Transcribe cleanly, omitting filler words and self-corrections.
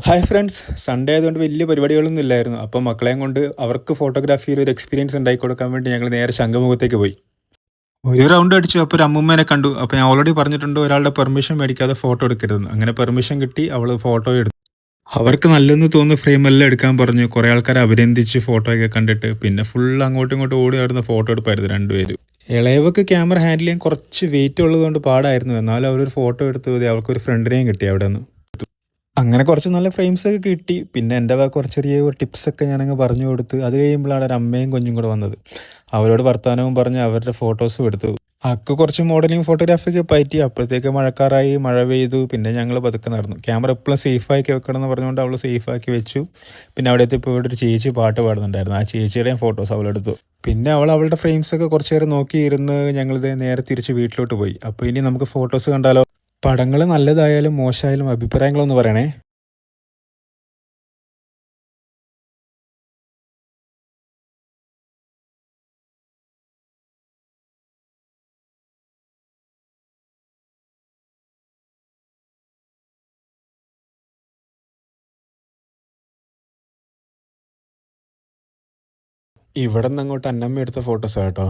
Hi friends, Sunday ആയതുകൊണ്ട് വലിയ പരിപാടികളൊന്നും ഇല്ലായിരുന്നു. അപ്പോൾ മക്കളെയും കൊണ്ട് അവർക്ക് ഫോട്ടോഗ്രാഫിയിൽ ഒരു എക്സ്പീരിയൻസ് ഉണ്ടാക്കി കൊടുക്കാൻ വേണ്ടി ഞങ്ങൾ നേരെ ശംഖുമുഖത്തേക്ക് പോയി. ഒരു റൗണ്ട് അടിച്ചു. അപ്പോൾ ഒരു അമ്മൂമ്മേനെ കണ്ടു. അപ്പോൾ ഞാൻ ഓൾറെഡി പറഞ്ഞിട്ടുണ്ട് ഒരാളുടെ പെർമിഷൻ മേടിക്കാതെ ഫോട്ടോ എടുക്കരുതെന്ന്. അങ്ങനെ പെർമിഷൻ കിട്ടി, അവൾ ഫോട്ടോ എടുത്തു. അവർക്ക് നല്ലെന്ന് തോന്നുന്ന ഫ്രെയിമെല്ലാം എടുക്കാൻ പറഞ്ഞു. കുറേ ആൾക്കാരെ അഭിനന്ദിച്ച് ഫോട്ടോയൊക്കെ കണ്ടിട്ട് പിന്നെ ഫുൾ അങ്ങോട്ടും ഇങ്ങോട്ടും ഓടി നടന്ന ഫോട്ടോ എടുപ്പായിരുന്നു രണ്ടുപേരും. ഇളയവക്ക് ക്യാമറ ഹാൻഡിൽ ചെയ്യാൻ കുറച്ച് വെയിറ്റ് ഉള്ളതുകൊണ്ട് പാടായിരുന്നു. എന്നാലും അവരൊരു ഫോട്ടോ എടുത്തു മതി. അവൾക്കൊരു ഫ്രണ്ടിനെയും കിട്ടി അവിടെ നിന്ന്. അങ്ങനെ കുറച്ച് നല്ല ഫ്രെയിംസൊക്കെ കിട്ടി. പിന്നെ എൻ്റെ കുറച്ച് ചെറിയ ടിപ്സൊക്കെ ഞാനങ്ങ് പറഞ്ഞു കൊടുത്ത് അത് കഴിയുമ്പോഴാണ് ഒരു അമ്മയും കുഞ്ഞും കൂടെ വന്നത്. അവരോട് വർത്തമാനവും പറഞ്ഞ് അവരുടെ ഫോട്ടോസും എടുത്തു. അക്ക് കുറച്ച് മോഡലിംഗ് ഫോട്ടോഗ്രാഫിയൊക്കെ പറ്റി. അപ്പോഴത്തേക്ക് മഴക്കാറായി, മഴ പെയ്തു. പിന്നെ ഞങ്ങൾ പതുക്കെ നടന്നു. ക്യാമറ എപ്പോഴും സേഫാക്കി വെക്കണം എന്ന് പറഞ്ഞുകൊണ്ട് അവൾ സേഫാക്കി വെച്ചു. പിന്നെ അവിടെ എത്തിയപ്പോൾ ഇവിടെ ഒരു ചേച്ചി പാട്ട് പാടുന്നുണ്ടായിരുന്നു. ആ ചേച്ചിയുടെയും ഫോട്ടോസ് അവളെടുത്തു. പിന്നെ അവളുടെ ഫ്രെയിംസൊക്കെ കുറച്ച് നേരം നോക്കിയിരുന്ന് ഞങ്ങളിത് നേരെ തിരിച്ച് വീട്ടിലോട്ട് പോയി. അപ്പോൾ ഇനി നമുക്ക് ഫോട്ടോസ് കണ്ടാലോ? പടങ്ങൾ നല്ലതായാലും മോശമായാലും അഭിപ്രായങ്ങളൊന്ന് പറയണേ. ഇവിടെ നിന്ന് അങ്ങോട്ട് അന്നമ്മ എടുത്ത ഫോട്ടോസാണ് കേട്ടോ.